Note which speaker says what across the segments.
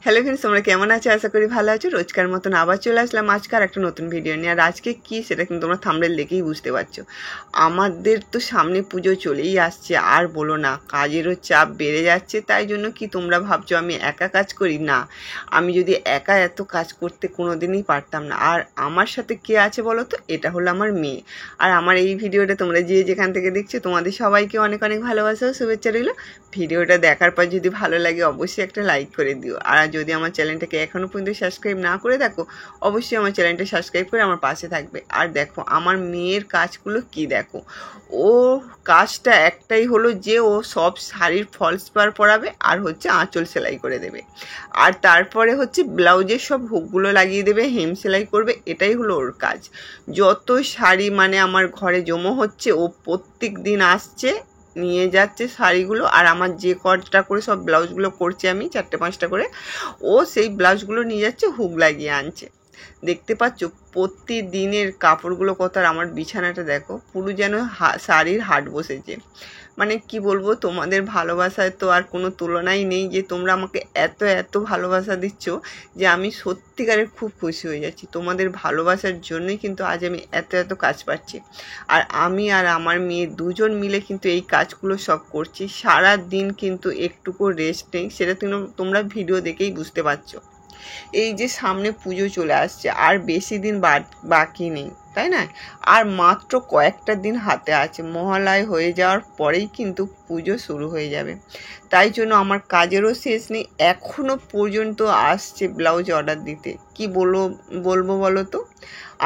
Speaker 1: Hello friends, তোমরা কেমন আছো? আশা করি ভালো আছো। রোজকার মতন আবার চলে আসলাম আজকাল একটা নতুন ভিডিও নিয়ে। আর আজকে কি সেটা কিন্তু তোমরা থাম্বনেল দেখেই বুঝতে পারছো। আমাদের তো সামনে পুজো চলেই আসছে, আর বলো না, কাজেরও চাপ বেড়ে যাচ্ছে। তাই জন্য কি তোমরা ভাবছো আমি একা কাজ করি? না, আমি যদি একা এত কাজ করতে কোনো দিনই পারতাম না। আর আমার সাথে কে আছে বলো তো? এটা হলো আমার মেয়ে। আর আমার এই ভিডিওটা তোমরা যে যেখান থেকে দেখছো তোমাদের সবাইকে অনেক অনেক ভালোবাসা ও শুভেচ্ছা রইল। ভিডিওটা দেখার পর যদি ভালো লাগে অবশ্যই একটা লাইক করে দিও। আর যদি আমার চ্যানেলটাকে এখনও পর্যন্ত সাবস্ক্রাইব না করে থাকো, অবশ্যই আমার চ্যানেলটা সাবস্ক্রাইব করে আমার পাশে থাকবে। আর দেখো আমার মেয়ের কাজগুলো কি, দেখো ও কাজটা একটাই হলো যে ও সব শাড়ির ফলস পার পরাবে আর হচ্ছে আঁচল সেলাই করে দেবে, আর তারপরে হচ্ছে ব্লাউজের সব হুকগুলো লাগিয়ে দেবে, হেম সেলাই করবে। এটাই হলো ওর কাজ। যত শাড়ি মানে আমার ঘরে জমা হচ্ছে ও প্রত্যেক দিন আসছে, নিয়ে যাচ্ছে শাড়িগুলো। আর আমার যে কটা করে সব ব্লাউজগুলো করছি আমি 4-5টা করে, ও সেই ব্লাউজগুলো নিয়ে যাচ্ছে, হুক লাগিয়ে আনছে। দেখতে পাচ্ছ প্রতিদিনের কাপড়গুলো কত। আর আমার বিছানাটা দেখো, পুরো যেন শাড়ির হাট বসেছে। মানে কি বলবো, তোমাদের ভালোবাসায় তো আর কোনো তুলনাই নেই, যে তোমরা আমাকে এত এত ভালোবাসা দিচ্ছ যে আমি সত্যিকারের খুব খুশি হয়ে যাচ্ছি। তোমাদের ভালোবাসার জন্যই কিন্তু আজ আমি এত এত কাজ পাচ্ছি। আর আমি আর আমার মেয়ে দুজন মিলে কিন্তু এই কাজগুলো সব করছি। সারা দিন কিন্তু একটুকু রেস্ট নেই, সেটা তোমরা ভিডিও দেখেই বুঝতে পারছো। এই যে সামনে পুজো চলে আসছে, আর বেশি দিন বাকি নেই, তাই না? আর মাত্র কয়েকটা দিন হাতে আছে। মহালয় হয়ে যাওয়ার পরেই কিন্তু পুজো শুরু হয়ে যাবে। তাই জন্য আমার কাজেরও শেষ নেই, এখনও পর্যন্ত আসছে ব্লাউজ অর্ডার দিতে। কি বলবো বলো তো?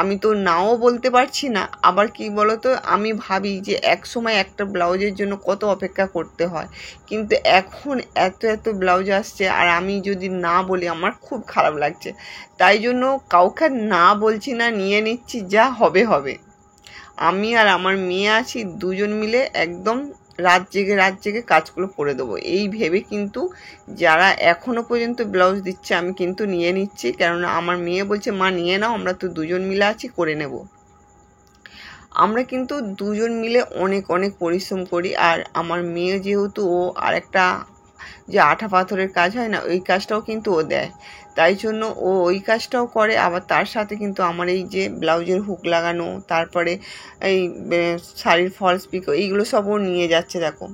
Speaker 1: আমি তো নাও বলতে পারছি না, আবার কি বলো তো, আমি ভাবি যে এক সময় একটা ব্লাউজের জন্য কত অপেক্ষা করতে হয়, কিন্তু এখন এত এত ব্লাউজ আসছে আর আমি যদি না বলি আমার খুব খারাপ লাগছে। তাই জন্য কাউকে না বলছি না, নিয়ে নিচ্ছি, যা হবে হবে। আমি আর আমার মেয়ে আছি, দুজন মিলে একদম রাত জেগে কাজগুলো করে দেবো এই ভেবে কিন্তু যারা এখনও পর্যন্ত ব্লাউজ দিচ্ছে আমি কিন্তু নিয়ে নিচ্ছি। কেননা আমার মেয়ে বলছে মা নিয়ে নাও, আমরা তো দুজন মিলে আছি, করে নেব। আমরা কিন্তু দুজন মিলে অনেক অনেক পরিশ্রম করি। আর আমার মেয়ে যেহেতু, ও আরেকটা যে আঠা পাথরের কাজ হয় না, ওই কাজটাও কিন্তু ও দেয়। তাই জন্য ও ওই কাজটাও করে, আবার তার সাথে কিন্তু আমার এই যে ব্লাউজের হুক লাগানো, তারপরে এই শাড়ির ফলস পিকো, এইগুলো সব ও নিয়ে যাচ্ছে। দেখো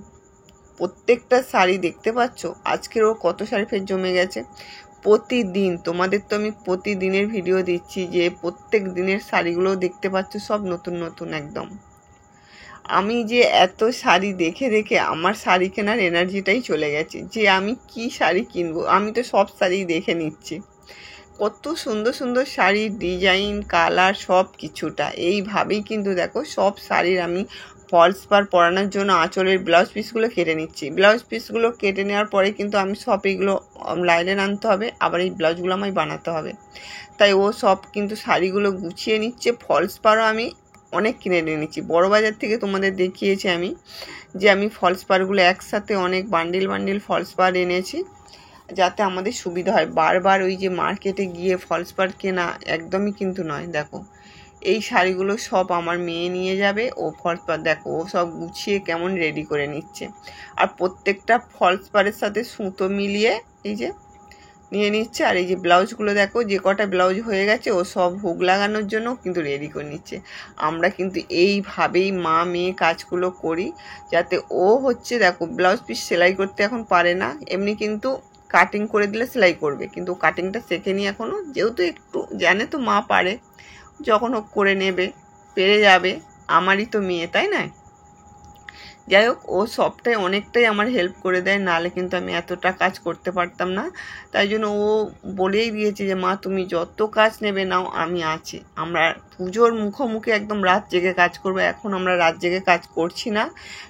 Speaker 1: প্রত্যেকটা শাড়ি দেখতে পাচ্ছ, আজকের ও কত শাড়ি ফের জমে গেছে। প্রতিদিন তোমাদের তো আমি প্রতিদিনের ভিডিও দিচ্ছি, যে প্রত্যেক দিনের শাড়িগুলো দেখতে পাচ্ছ সব নতুন নতুন একদম। আমি যে এত শাড়ি দেখে দেখে আমার শাড়ি কেনার এনার্জিটাই চলে গেছে, যে আমি কি শাড়ি কিনবো। আমি তো সব শাড়ি দেখে নিচ্ছি, কত সুন্দর সুন্দর শাড়ির ডিজাইন, কালার, সব কিছুটা এইভাবেই কিন্তু দেখো সব শাড়ির আমি ফলস পার পরানোর জন্য আঁচলের ব্লাউজ পিসগুলো কেটে নিচ্ছি। ব্লাউজ পিসগুলো কেটে নেওয়ার পরে কিন্তু আমি সব এইগুলো লাইনে আনতে হবে, আবার এই ব্লাউজগুলো আমায় বানাতে হবে। তাই ও সব কিন্তু শাড়িগুলো গুছিয়ে নিচ্ছে। ফলস পারও আমি অনেক কিনে নিয়ে নিচ্ছি বড় বাজার থেকে। তোমাদের দেখিয়েছি আমি যে আমি ফলস পারগুলো একসাথে অনেক বান্ডিল বান্ডিল ফলস পার এনেছি, যাতে আমাদের সুবিধা হয়। বারবার ওই যে মার্কেটে গিয়ে ফলস পার কেনা একদমই কিন্তু নয়। দেখো এই শাড়িগুলো সব আমার মেয়ে নিয়ে যাবে, ও ফলস পার দেখো ও সব গুছিয়ে কেমন রেডি করে নিচ্ছে। আর প্রত্যেকটা ফলস পারের সাথে সুতো মিলিয়ে এই যে নিয়ে নিচ্ছে। আর এই যে ব্লাউজগুলো দেখো, যে কটা ব্লাউজ হয়ে গেছে ও সব হুক লাগানোর জন্য কিন্তু রেডি করে নিচ্ছে। আমরা কিন্তু এইভাবেই মা মেয়ে কাজগুলো করি, যাতে ও হচ্ছে দেখো ব্লাউজ পিস সেলাই করতে এখন পারে না, এমনি কিন্তু কাটিং করে দিলে সেলাই করবে, কিন্তু কাটিংটা শেখেনি এখনও। যেহেতু একটু জানে তো মা পারে, যখন হোক করে নেবে, পেরে যাবে। আমারই তো মেয়ে, তাই না? যাই হোক, ও সবটাই অনেকটাই আমার হেল্প করে দেয়, নাহলে কিন্তু আমি এতটা কাজ করতে পারতাম না। তাই জন্য ও বলেই দিয়েছে যে মা তুমি যত কাজ নেবে নাও, আমি আছি। আমরা পুজোর মুখোমুখি একদম রাত জেগে কাজ করবো। এখন আমরা রাত জেগে কাজ করছি না,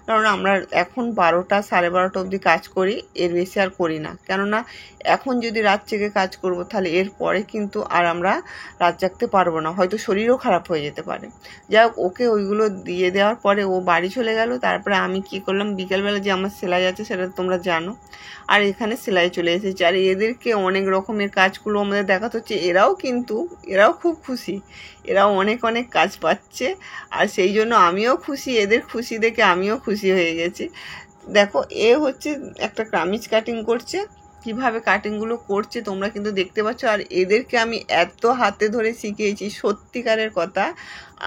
Speaker 1: কারণ আমরা এখন 12টা 12:30 অবধি কাজ করি, এর বেশি আর করি না। কেননা এখন যদি রাত জেগে কাজ করব তাহলে এর পরে কিন্তু আর আমরা রাত জাগতে পারবো না, হয়তো শরীরও খারাপ হয়ে যেতে পারে। যাই হোক, ওকে ওইগুলো দিয়ে দেওয়ার পরে ও বাড়ি চলে গেল। তারপরে আমি কি করলাম, বিকেলবেলা যে আমার সেলাই আছে সেটা তোমরা জানো, আর এখানে সেলাই চলে এসেছে। আর এদেরকে অনেক রকমের কাজগুলো আমাদের দেখাতে হচ্ছে, এরাও খুব খুশি, এরাও অনেক অনেক কাজ পাচ্ছে। আর সেই জন্য আমিও খুশি, এদের খুশি দেখে আমিও খুশি হয়ে গেছি। দেখো এ হচ্ছে একটা কামিজ কাটিং করছে, কিভাবে কাটিংগুলো করছে তোমরা কিন্তু দেখতে পাচ্ছ। আর এদেরকে আমি এত হাতে ধরে শিখিয়েছি, সত্যিকারের কথা,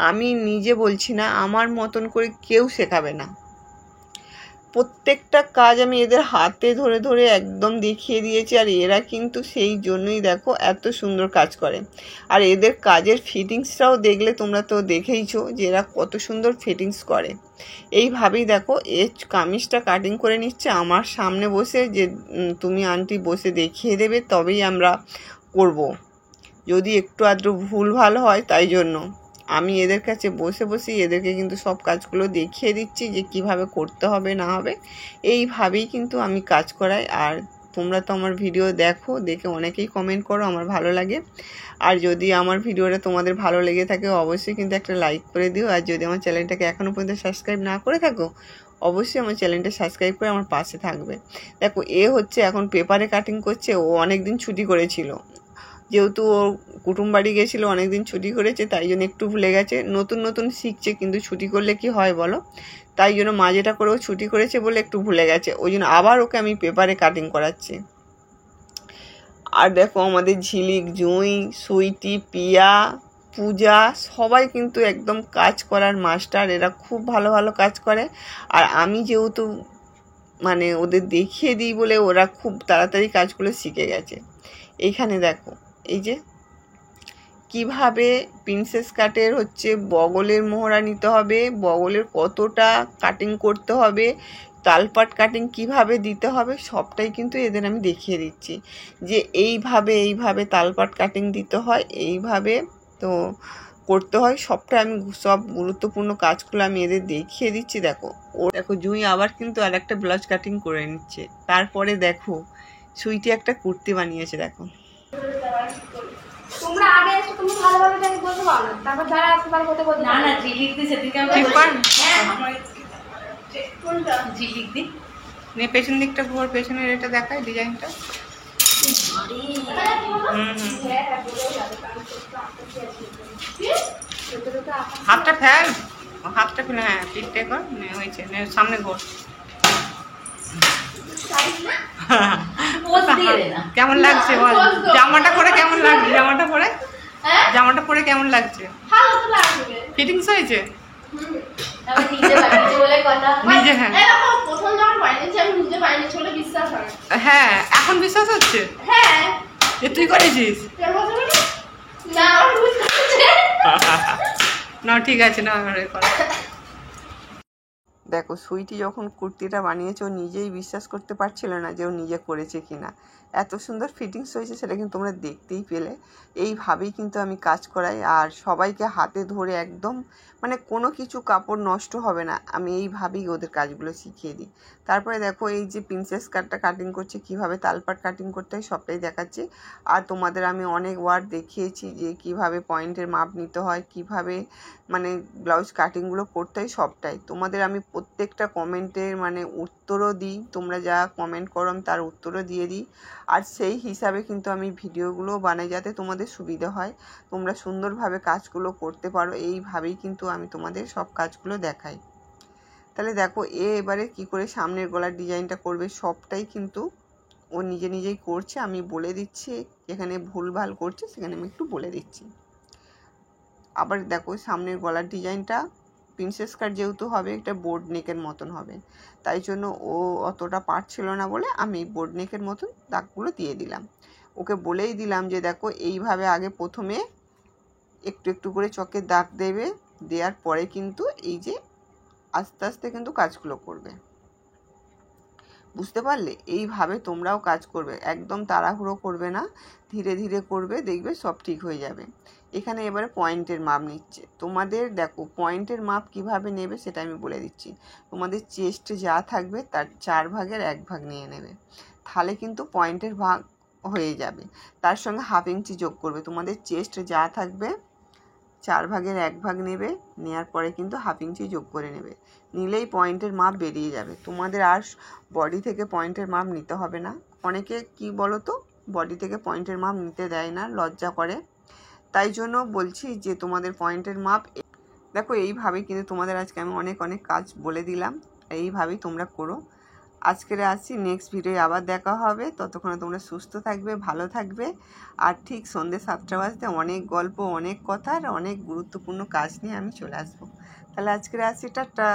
Speaker 1: আমি নিজে বলছি না, আমার মতন করে কেউ শেখাবে না। প্রত্যেকটা কাজ আমি এদের হাতে ধরে ধরে একদম দেখিয়ে দিয়েছি। আর এরা কিন্তু সেই জন্যই দেখো এত সুন্দর কাজ করে। আর এদের কাজের ফিটিংসটাও দেখলে তোমরা তো দেখেইছো যে এরা কত সুন্দর ফিটিংস করে। এইভাবেই দেখো এ কামিজটা কাটিং করে নিচ্ছে আমার সামনে বসে, যে তুমি আন্টি বসে দেখিয়ে দেবে তবেই আমরা করব, যদি একটু আধটু ভুল ভালো হয় তাই জন্য আমি এদের কাছে বসে বসেই এদেরকে কিন্তু সব কাজগুলো দেখিয়ে দিচ্ছি যে কিভাবে করতে হবে না হবে। এইভাবেই কিন্তু আমি কাজ করাই। আর তোমরা তো আমার ভিডিও দেখো, দেখে অনেকেই কমেন্ট করো, আমার ভালো লাগে। আর যদি আমার ভিডিওটা তোমাদের ভালো লেগে থাকে অবশ্যই কিন্তু একটা লাইক করে দিও। আর যদি আমার চ্যানেলটাকে এখনও পর্যন্ত সাবস্ক্রাইব না করে থাকো অবশ্যই আমার চ্যানেলটা সাবস্ক্রাইব করে আমার পাশে থাকবে। দেখো এ হচ্ছে এখন পেপারে কাটিং করছে, ও অনেক দিন ছুটি করেছিল, যেহেতু ও কুটুম বাড়ি গেছিলো, অনেকদিন ছুটি করেছে, তাই জন্য একটু ভুলে গেছে। নতুন নতুন শিখছে, কিন্তু ছুটি করলে কি হয় বলো, তাই জন্য মাঝেটা করেও ছুটি করেছে বলে একটু ভুলে গেছে, ওই জন্য আবার ওকে আমি পেপারে কাটিং করাচ্ছি। আর দেখো আমাদের ঝিলিক, জুঁই, সুইটি, পিয়া, পূজা সবাই কিন্তু একদম কাজ করার মাস্টার, এরা খুব ভালো ভালো কাজ করে। আর আমি যেহেতু মানে ওদের দেখিয়ে দিই বলে ওরা খুব তাড়াতাড়ি কাজগুলো শিখে গেছে। এইখানে দেখো এই যে কিভাবে প্রিন্সেস কাটের হচ্ছে বগলের মোহরা নিতে হবে, বগলের কতটা কাটিং করতে হবে, তালপাট কাটিং কিভাবে দিতে হবে, সবটাই কিন্তু এদের আমি দেখিয়ে দিচ্ছি যে এইভাবে তালপাট কাটিং দিতে হয়, এইভাবে তো করতে হয়, সবটা আমি সব গুরুত্বপূর্ণ কাজগুলো আমি এদের দেখিয়ে দিচ্ছি। দেখো দেখো জুঁই আবার কিন্তু আর একটা ব্লাউজ কাটিং করে নিচ্ছে। তারপরে দেখো সুইটি একটা কুর্তি বানিয়েছে। দেখো
Speaker 2: তোমরা আগে এসে তুমি ভালো ভালো জায়গা বলতে পারো না, তারপর যারা আসতে পারো হতে বলতে
Speaker 3: না না ঝিলিক দি সেদিকে
Speaker 2: কোনটা
Speaker 3: ঝিলিক দি
Speaker 1: নে পেছন দিকটা ঘোর, পেছনের এটা দেখায় ডিজাইনটা। হাতটা ফেল, হাতটা ফেলে, হ্যাঁ পিঠটা কর, হয়েছে, সামনে ঘোর। কেমন লাগছে বল, জামাটা পরে কেমন লাগছে, জামাটা পরে কেমন লাগছে, ফিটিংস হয়েছে নিজে? হ্যাঁ এখন বিশ্বাস হচ্ছে যে তুই করেছিস? না ঠিক আছে না। দেখো সুইটি যখন কুর্তিটা বানিয়েছে ও নিজেই বিশ্বাস করতে পারছিল না যে ও নিজে করেছে কিনা, এত সুন্দর ফিটিংস হয়েছে সেটা কিন্তু তোমরা দেখতেই পেলে। এইভাবেই কিন্তু আমি কাজ করাই, আর সবাইকে হাতে ধরে একদম মানে কোনো কিছু কাপড় নষ্ট হবে না, আমি এইভাবেই ওদের কাজগুলো শিখিয়ে দিই। তারপরে দেখো এই যে প্রিন্সেস কাটটা কাটিং করছে, কিভাবে তালপাট কাটিং করতে হয় সবটাই দেখাচ্ছি। আর তোমাদের আমি অনেক ওয়ার্ড দেখিয়েছি যে কিভাবে পয়েন্টের মাপ নিতে হয়, কিভাবে মানে ব্লাউজ কাটিংগুলো করতে হয় সবটাই। তোমাদের আমি প্রত্যেকটা কমেন্টের মানে উত্তরও দিই, তোমরা যা কমেন্ট করো আমি তার উত্তরও দিয়ে দিই। আর সেই হিসাবে কিন্তু আমি ভিডিওগুলো বানাই যাতে তোমাদের সুবিধা হয়, তোমরা সুন্দরভাবে কাজগুলো করতে পারো, এইভাবেই কিন্তু আমি তোমাদের সব কাজগুলো দেখাই। তাহলে দেখো এবারে কি করে সামনের গলার ডিজাইনটা করবে সবটাই কিন্তু ও নিজে নিজেই করছে, আমি বলে দিচ্ছি, যেখানে ভুলভাল করছে সেখানে আমি একটু বলে দিচ্ছি। আবার দেখো সামনের গলার ডিজাইনটা প্রিন্সেস কাট যেহেতু হবে একটা বোর্ড নেকের মতন হবে, তাই জন্য ও অতটা পারছিল না বলে আমি বোর্ড নেকের মতন দাগগুলো দিয়ে দিলাম। ওকে বলেই দিলাম যে দেখো এইভাবে আগে প্রথমে একটু একটু করে চকের দাগ দেবে, দেওয়ার পরে কিন্তু এই যে আস্তে আস্তে কিন্তু কাজগুলো করবে, বুঝতে পারলে? এইভাবে তোমরাও কাজ করবে, একদম তাড়াহুড়ো করবে না, ধীরে ধীরে করবে, দেখবে সব ঠিক হয়ে যাবে। এখানে এবারে পয়েন্টের মাপ নিচ্ছে তোমাদের। দেখো পয়েন্টের মাপ কিভাবে নেবে সেটা আমি বলে দিচ্ছি। তোমাদের চেস্ট যা থাকবে তার 4 ভাগের 1 ভাগ নিয়ে নেবে, তাহলে কিন্তু পয়েন্টের ভাগ হয়ে যাবে। তার সঙ্গে ½ ইঞ্চি যোগ করবে, তোমাদের চেস্ট যা থাকবে 4 ভাগের 1 ভাগ নেবে, নেওয়ার পরে কিন্তু হাফ ইঞ্চি যোগ করে নেবে, নিলেই পয়েন্টের মাপ বেরিয়ে যাবে। তোমাদের আর বডি থেকে পয়েন্টের মাপ নিতে হবে না। অনেকে কি বলো তো, বডি থেকে পয়েন্টের মাপ নিতে দেয় না, লজ্জা করে, তাই জন্য বলছি যে তোমাদের পয়েন্টের মাপ দেখো এইভাবে। কিন্তু তোমাদের আজকে আমি অনেক অনেক কাজ বলে দিলাম, এইভাবেই তোমরা করো। আজকের আসছি, নেক্সট ভিডিও আবার দেখা হবে। ততক্ষণে তোমরা সুস্থ থাকবে, ভালো থাকবে। আর ঠিক সন্ধ্যে 7টা বাজতে অনেক গল্প, অনেক কথা আর অনেক গুরুত্বপূর্ণ কাজ নিয়ে আমি চলে আসবো। তাহলে আজকের আসছি, টাটা।